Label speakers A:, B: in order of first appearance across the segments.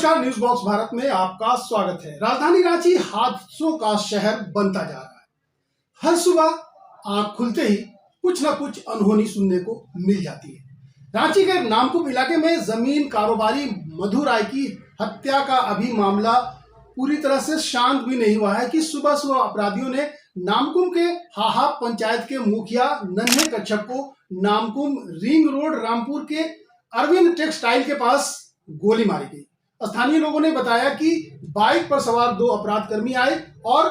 A: नमस्कार, news box Bharat में आपका स्वागत है। राजधानी रांची हादसों का शहर बनता जा रहा है। हर सुबह आंख खुलते ही कुछ ना कुछ अनहोनी सुनने को मिल जाती है। रांची के नामकुम इलाके में जमीन कारोबारी मधु राय की हत्या का अभी मामला पूरी तरह से शांत भी नहीं हुआ है कि सुबह सुबह अपराधियों ने नामकुम के हाहा पंचायत के मुखिया नन्हे कच्छप को नामकुम रिंग रोड रामपुर के अरविंद टेक्सटाइल के पास गोली मारी गई। स्थानीय लोगों ने बताया कि बाइक पर सवार दो अपराधकर्मी आए और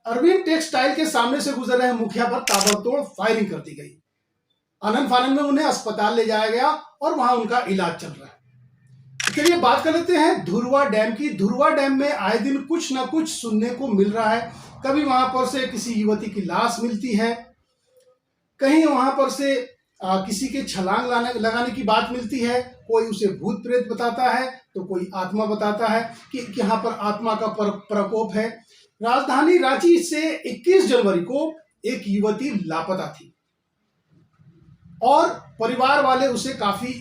A: अरविंद टेक्सटाइल के सामने से गुजर रहे मुखिया पर ताबड़तोड़ फायरिंग कर दी गई। आनंद फानंद में उन्हें अस्पताल ले जाया गया और वहां उनका इलाज चल रहा है। चलिए बात कर लेते हैं धुरवा डैम की। धुरवा डैम में आए दिन कुछ ना कुछ सुनने को मिल रहा है। कभी वहां पर से किसी युवती की लाश मिलती है, कहीं वहां पर से किसी के छलांग लगाने की बात मिलती है। कोई उसे भूत प्रेत बताता है तो कोई आत्मा बताता है कि यहाँ पर आत्मा का प्रकोप है। राजधानी रांची से 21 जनवरी को एक युवती लापता थी और परिवार वाले उसे काफी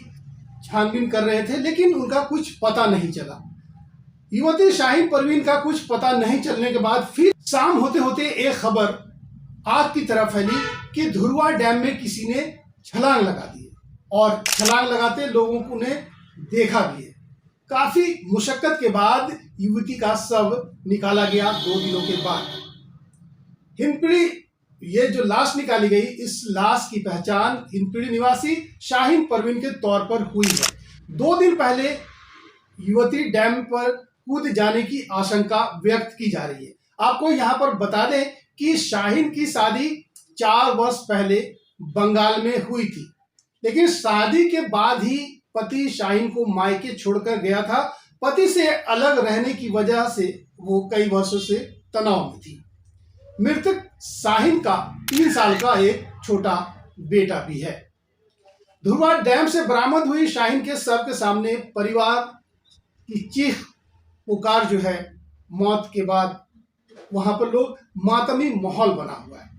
A: छानबीन कर रहे थे, लेकिन उनका कुछ पता नहीं चला। युवती शाहीन परवीन का कुछ पता नहीं चलने के बाद फिर शाम होते होते एक खबर आग की तरह फैली कि धुरवा डैम में किसी ने छलांग लगा दी और छलांग लगाते लोगों ने देखा भी है। काफी मुशक्कत के बाद युवती का शव निकाला गया 2 दिनों के बाद। हिंदपीढ़ी ये जो लाश निकाली गई, इस लाश की पहचान हिंदपीढ़ी निवासी शाहीन परवीन के तौर पर हुई है। 2 दिन पहले युवती डैम पर कूद जाने की आशंका व्यक्त की जा रही है। आपको यहाँ पर बता दें कि शाहीन की शादी 4 वर्ष पहले बंगाल में हुई थी, लेकिन शादी के बाद ही पति शाहीन को मायके छोड़कर गया था। पति से अलग रहने की वजह से वो कई वर्षों से तनाव में थी। मृतक शाहीन का 3 साल का एक छोटा बेटा भी है। धुरवा डैम से बरामद हुई शाहीन के शव के सामने परिवार की चीख पुकार जो है, मौत के बाद वहां पर लोग मातमी माहौल बना हुआ है।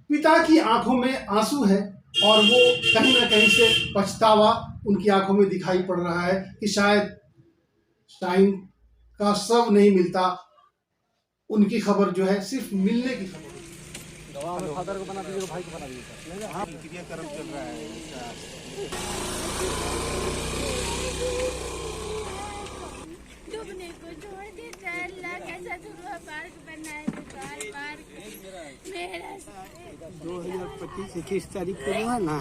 A: पिता की आंखों में आंसू है और वो कहीं ना कहीं से पछतावा उनकी आंखों में दिखाई पड़ रहा है कि शायद शाहीन का शव नहीं मिलता। उनकी खबर जो है सिर्फ मिलने की खबर है।
B: फादर को बना दीजिए, भाई को बना दीजिए। हाँ, क्रियाक्रम चल रहा है।
C: डूबने को छोड़ देता है अल्लाह, कैसा धुरवा पार्क बनाए पार्क मेरा
D: 2025 21 तारीख को हुआ ना,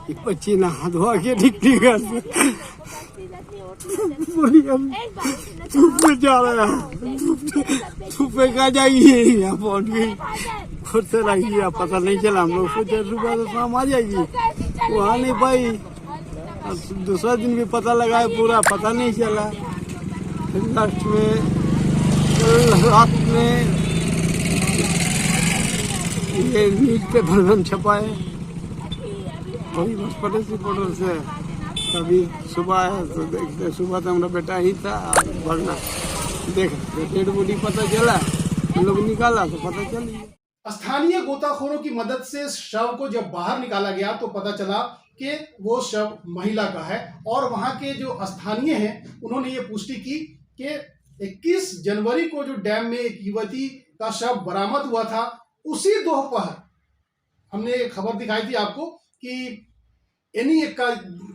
D: 25 नहा धोआ के निकली घर से धूप में जा रहा है। धूप में कहा जाइए, यहाँ पहुँच गई, खुद से रही, पता नहीं चला। हम लोग सोचे सुबह तो शाम आ जाएगी, वहाँ नहीं पाई। दूसरा दिन भी पता लगाया, पूरा पता नहीं चला। फिर लास्ट में रात में ये न्यूज पेपर में छपाए, वही हॉस्पिटल रिपोर्टर से। कभी सुबह है तो देखते, सुबह तो हमारा बेटा ही था, भगना देख डेड बॉडी पता चला, हम लोग निकाला तो पता चली।
A: स्थानीय गोताखोरों की मदद से शव को जब बाहर निकाला गया तो पता चला कि वो शव महिला का है। और वहां के जो स्थानीय हैं उन्होंने ये पुष्टि की कि 21 जनवरी को जो डैम में एक युवती का शव बरामद हुआ था, उसी दोपहर हमने एक खबर दिखाई थी आपको कि एनी एक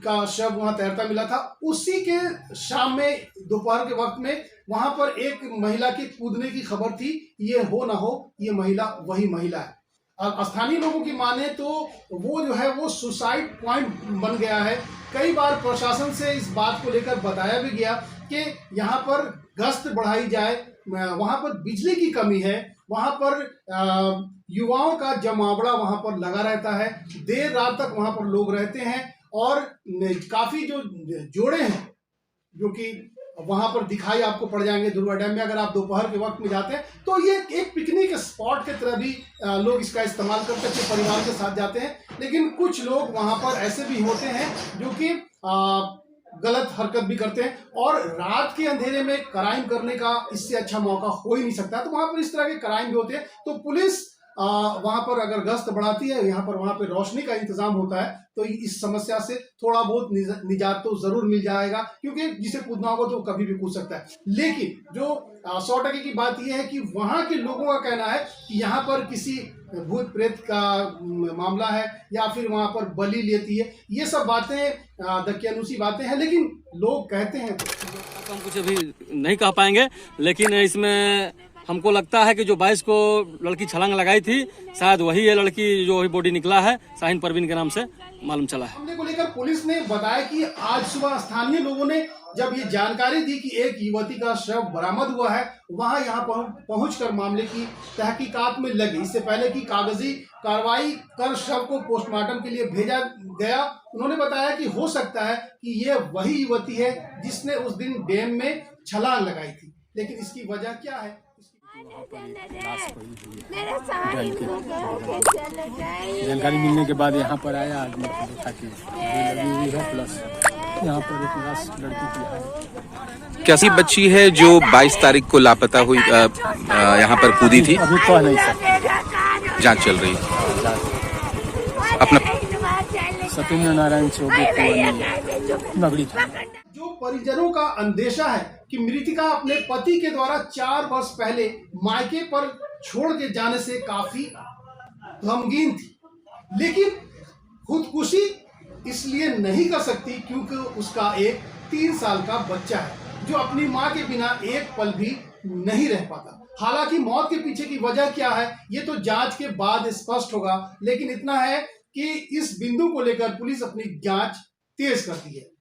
A: का शव वहां तैरता मिला था। उसी के शाम में दोपहर के वक्त में वहां पर एक महिला के कूदने की खबर थी। ये हो ना हो, ये महिला वही महिला है। और स्थानीय लोगों की माने तो वो जो है वो सुसाइड पॉइंट बन गया है। कई बार प्रशासन से इस बात को लेकर बताया भी गया कि यहाँ पर गश्त बढ़ाई जाए, वहां पर बिजली की कमी है, वहां पर युवाओं का जमावड़ा वहां पर लगा रहता है, देर रात तक वहां पर लोग रहते हैं और काफी जो जोड़े हैं जो कि वहां पर दिखाई आपको पड़ जाएंगे धुरवा डैम में। अगर आप दोपहर के वक्त में जाते हैं तो ये एक पिकनिक स्पॉट की तरह भी लोग इसका इस्तेमाल करते हैं, परिवार के साथ जाते हैं। लेकिन कुछ लोग वहां पर ऐसे भी होते हैं जो कि गलत हरकत भी करते हैं, और रात के अंधेरे में क्राइम करने का इससे अच्छा मौका हो ही नहीं सकता। तो वहां पर इस तरह के क्राइम भी होते हैं। तो पुलिस वहां पर अगर गश्त बढ़ाती है, यहाँ पर वहां पर रोशनी का इंतजाम होता है, तो इस समस्या से थोड़ा बहुत निजात तो जरूर मिल जाएगा, क्योंकि जिसे कूदना होगा तो कभी भी कूद सकता है। लेकिन जो 100% की बात यह है कि वहां के लोगों का कहना है कि यहाँ पर किसी भूत प्रेत का मामला है या फिर वहां पर बलि लेती है, ये सब बातें दकियानुसी बातें हैं, लेकिन लोग कहते हैं।
E: तो हम कुछ अभी नहीं कह पाएंगे, लेकिन इसमें हमको लगता है कि जो 22 को लड़की छलांग लगाई थी, शायद वही है लड़की जो वही बॉडी निकला है, शाहीन परवीन के नाम से मालूम चला है।
A: मामले को लेकर पुलिस ने बताया कि आज सुबह स्थानीय लोगों ने जब ये जानकारी दी कि एक युवती का शव बरामद हुआ है, वहां यहाँ पहुंचकर मामले की तहकीकात में लगे। इससे पहले कि कागजी कार्रवाई कर शव को पोस्टमार्टम के लिए भेजा गया, उन्होंने बताया कि हो सकता है कि ये वही युवती है जिसने उस दिन डैम में छलांग लगाई थी, लेकिन इसकी वजह क्या है?
F: जानकारी मिलने के बाद यहाँ पर आया, आदमी को देखा कि लगी हुई है, प्लस यहाँ पर एक लाश लड़की की है।
G: कैसी बच्ची है जो 22 तारीख को लापता हुई यहाँ पर कूदी थी?
F: अभी कह नहीं सकते,
G: जांच चल रही है। अपना
F: सत्येंद्र नारायण चौबे नगरी था।
A: जो परिजनों का अंदेशा है कि मृतिका अपने पति के द्वारा 4 वर्ष पहले मायके पर छोड़ के जाने से काफी गमगीन थी, लेकिन खुदकुशी इसलिए नहीं कर सकती क्योंकि उसका एक 3 साल का बच्चा है जो अपनी मां के बिना एक पल भी नहीं रह पाता। हालांकि मौत के पीछे की वजह क्या है ये तो जांच के बाद स्पष्ट होगा, लेकिन इतना है कि इस बिंदु को लेकर पुलिस अपनी जांच तेज करती है।